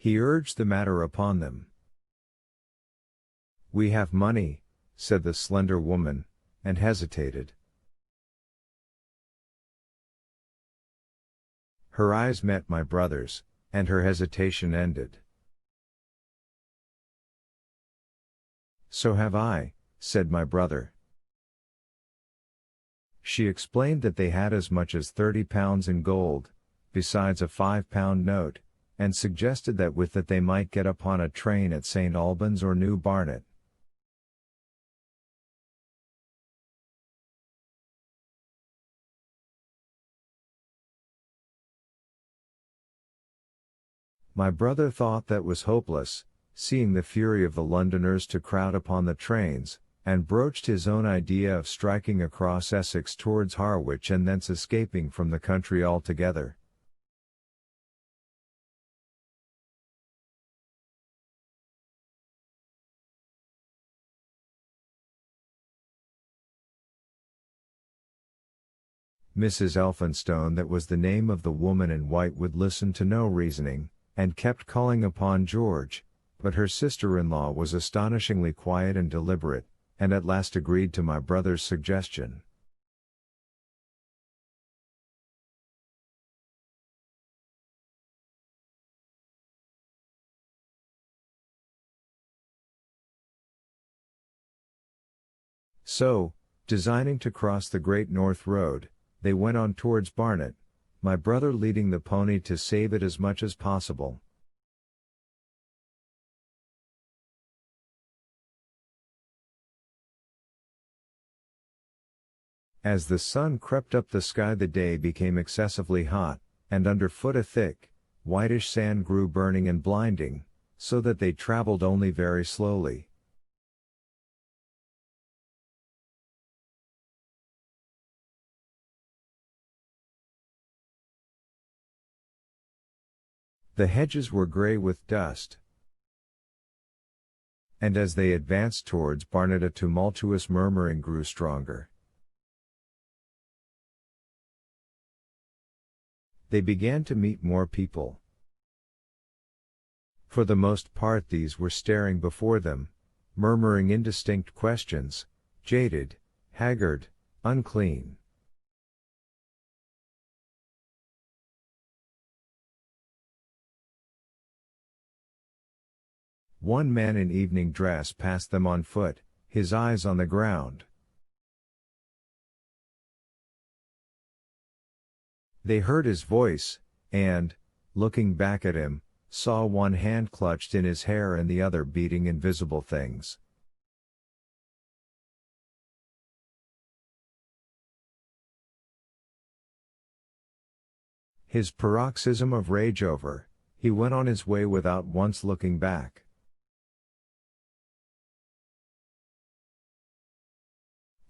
He urged the matter upon them. "We have money," said the slender woman, and hesitated. Her eyes met my brother's, and her hesitation ended. "So have I," said my brother. She explained that they had as much as £30 in gold, besides a £5 note, and suggested that with that they might get upon a train at St. Albans or New Barnet. My brother thought that was hopeless, seeing the fury of the Londoners to crowd upon the trains, and broached his own idea of striking across Essex towards Harwich and thence escaping from the country altogether. Mrs. Elphinstone, that was the name of the woman in white, would listen to no reasoning, and kept calling upon George, but her sister-in-law was astonishingly quiet and deliberate, and at last agreed to my brother's suggestion. So, designing to cross the Great North Road, they went on towards Barnet, my brother leading the pony to save it as much as possible. As the sun crept up the sky, the day became excessively hot, and underfoot a thick, whitish sand grew burning and blinding, so that they traveled only very slowly. The hedges were grey with dust, and as they advanced towards Barnet a tumultuous murmuring grew stronger. They began to meet more people. For the most part these were staring before them, murmuring indistinct questions, jaded, haggard, unclean. One man in evening dress passed them on foot, his eyes on the ground. They heard his voice, and, looking back at him, saw one hand clutched in his hair and the other beating invisible things. His paroxysm of rage over, he went on his way without once looking back.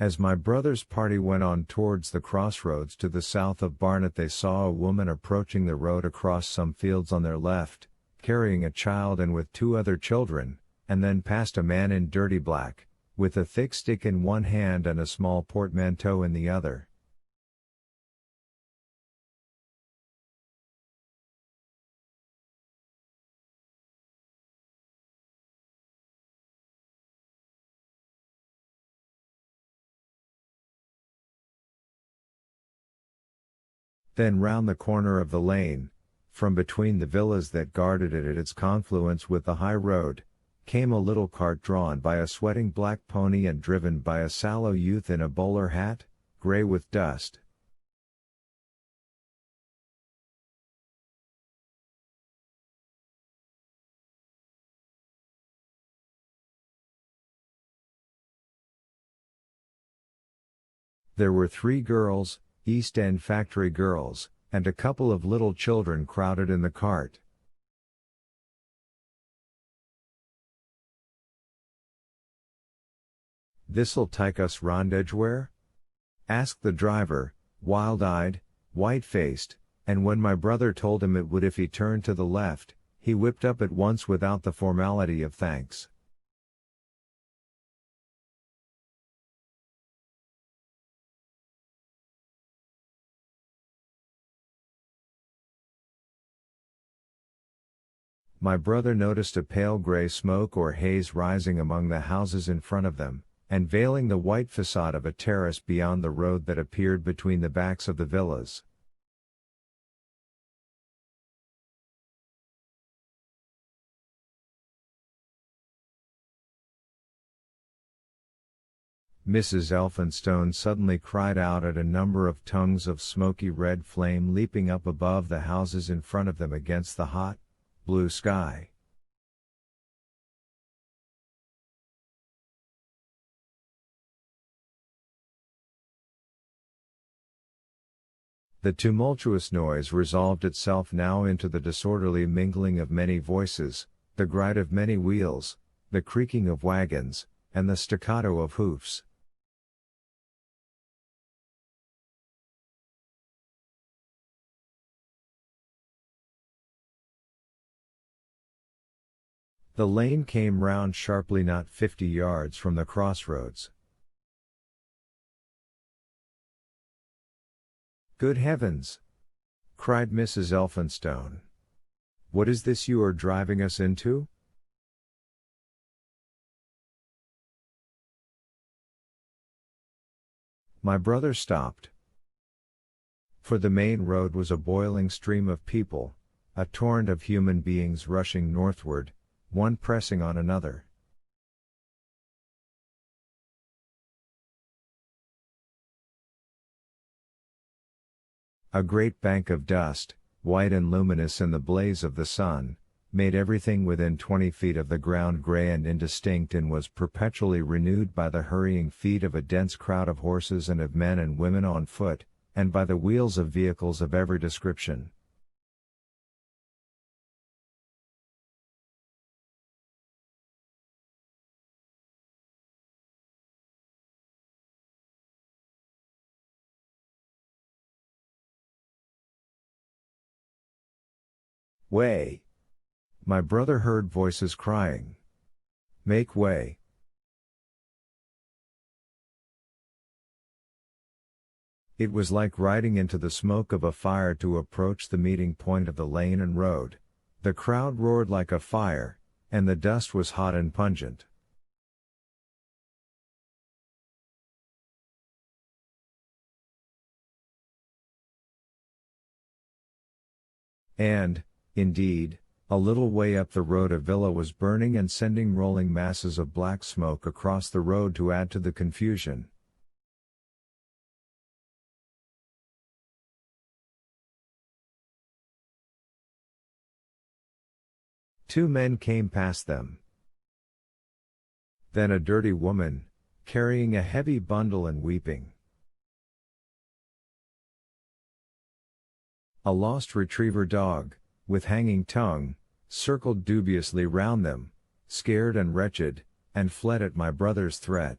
As my brother's party went on towards the crossroads to the south of Barnet, they saw a woman approaching the road across some fields on their left, carrying a child and with two other children, and then passed a man in dirty black, with a thick stick in one hand and a small portmanteau in the other. Then round the corner of the lane, from between the villas that guarded it at its confluence with the high road, came a little cart drawn by a sweating black pony and driven by a sallow youth in a bowler hat, grey with dust. There were 3 girls, East End factory girls, and a couple of little children crowded in the cart. "This'll take us round Edgware?" asked the driver, wild-eyed, white-faced, and when my brother told him it would if he turned to the left, he whipped up at once without the formality of thanks. My brother noticed a pale gray smoke or haze rising among the houses in front of them, and veiling the white facade of a terrace beyond the road that appeared between the backs of the villas. Mrs. Elphinstone suddenly cried out at a number of tongues of smoky red flame leaping up above the houses in front of them against the hot, blue sky. The tumultuous noise resolved itself now into the disorderly mingling of many voices, the gride of many wheels, the creaking of wagons, and the staccato of hoofs. The lane came round sharply not 50 yards from the crossroads. "Good heavens!" cried Mrs. Elphinstone. "What is this you are driving us into?" My brother stopped. For the main road was a boiling stream of people, a torrent of human beings rushing northward, one pressing on another. A great bank of dust, white and luminous in the blaze of the sun, made everything within 20 feet of the ground gray and indistinct, and was perpetually renewed by the hurrying feet of a dense crowd of horses and of men and women on foot, and by the wheels of vehicles of every description. "Way!" My brother heard voices crying. "Make way!" It was like riding into the smoke of a fire to approach the meeting point of the lane and road. The crowd roared like a fire, and the dust was hot and pungent. And, indeed, a little way up the road a villa was burning and sending rolling masses of black smoke across the road to add to the confusion. Two men came past them. Then a dirty woman, carrying a heavy bundle and weeping. A lost retriever dog, with hanging tongue, circled dubiously round them, scared and wretched, and fled at my brother's threat.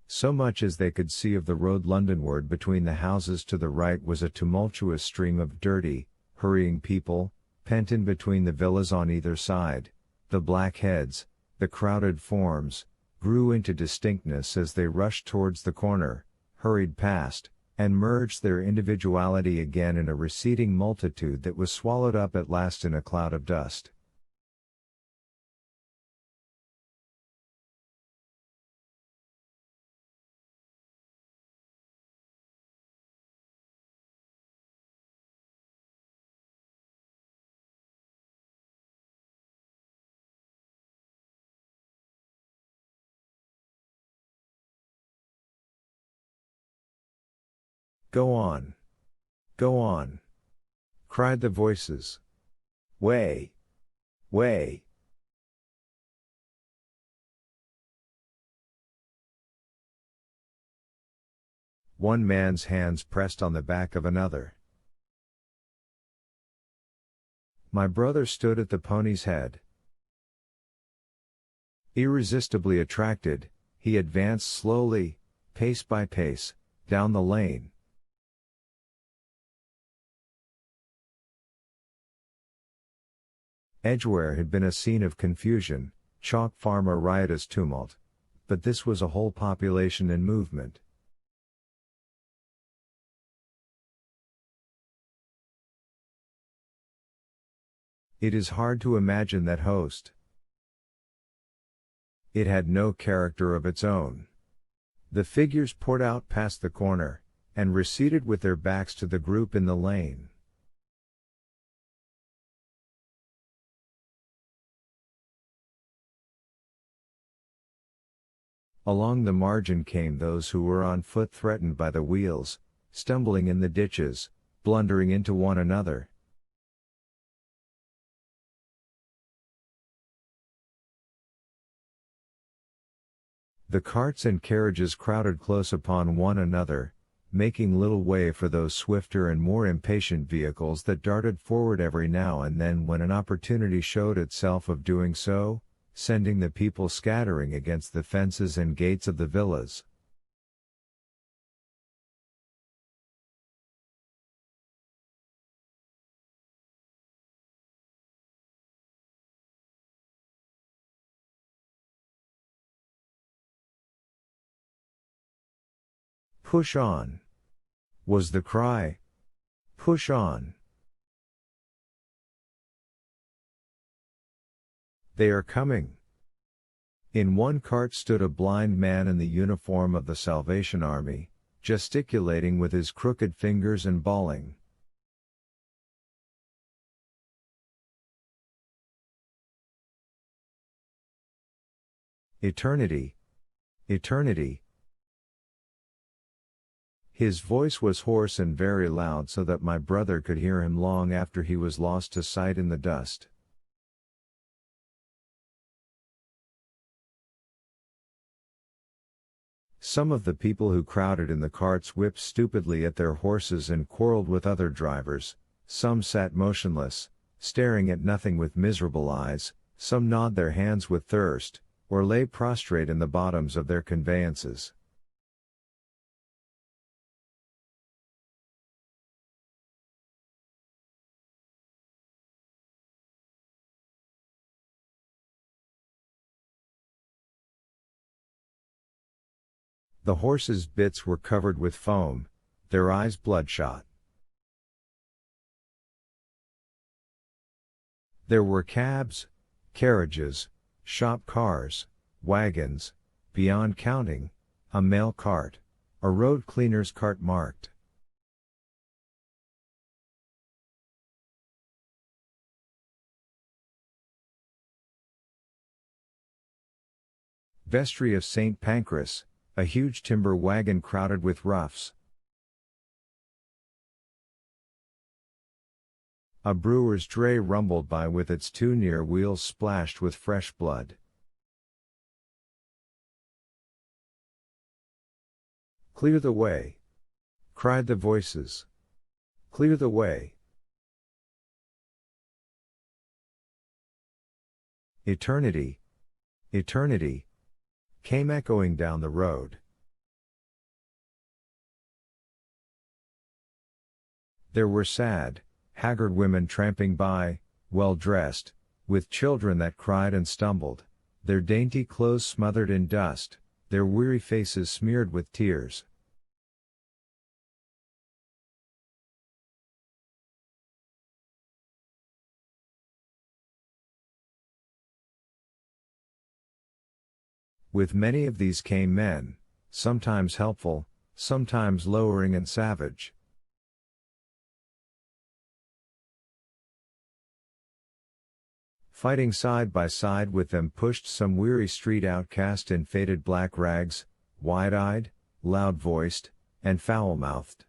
So much as they could see of the road Londonward between the houses to the right was a tumultuous stream of dirty, hurrying people, pent in between the villas on either side. The black heads, the crowded forms, grew into distinctness as they rushed towards the corner, hurried past, and merged their individuality again in a receding multitude that was swallowed up at last in a cloud of dust. "Go on! Go on!" cried the voices. "Way! Way!" One man's hands pressed on the back of another. My brother stood at the pony's head. Irresistibly attracted, he advanced slowly, pace by pace, down the lane. Edgware had been a scene of confusion, Chalk Farm a riotous tumult, but this was a whole population in movement. It is hard to imagine that host. It had no character of its own. The figures poured out past the corner, and receded with their backs to the group in the lane. Along the margin came those who were on foot, threatened by the wheels, stumbling in the ditches, blundering into one another. The carts and carriages crowded close upon one another, making little way for those swifter and more impatient vehicles that darted forward every now and then when an opportunity showed itself of doing so, sending the people scattering against the fences and gates of the villas. "Push on!" was the cry. "Push on!" "They are coming!" In one cart stood a blind man in the uniform of the Salvation Army, gesticulating with his crooked fingers and bawling. "Eternity! Eternity!" His voice was hoarse and very loud, so that my brother could hear him long after he was lost to sight in the dust. Some of the people who crowded in the carts whipped stupidly at their horses and quarreled with other drivers, some sat motionless, staring at nothing with miserable eyes, some gnawed their hands with thirst, or lay prostrate in the bottoms of their conveyances. The horses' bits were covered with foam, their eyes bloodshot. There were cabs, carriages, shop cars, wagons, beyond counting, a mail cart, a road cleaner's cart marked Vestry of St. Pancras, a huge timber wagon crowded with roughs. A brewer's dray rumbled by with its two near wheels splashed with fresh blood. "Clear the way!" cried the voices. "Clear the way!" "Eternity! Eternity!" came echoing down the road. There were sad, haggard women tramping by, well dressed, with children that cried and stumbled, their dainty clothes smothered in dust, their weary faces smeared with tears. With many of these came men, sometimes helpful, sometimes lowering and savage. Fighting side by side with them pushed some weary street outcast in faded black rags, wide-eyed, loud-voiced, and foul-mouthed.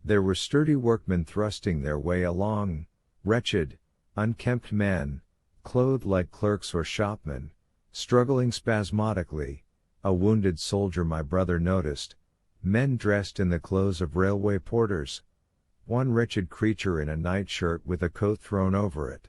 There were sturdy workmen thrusting their way along, wretched, unkempt men, clothed like clerks or shopmen, struggling spasmodically, a wounded soldier my brother noticed, men dressed in the clothes of railway porters, one wretched creature in a nightshirt with a coat thrown over it.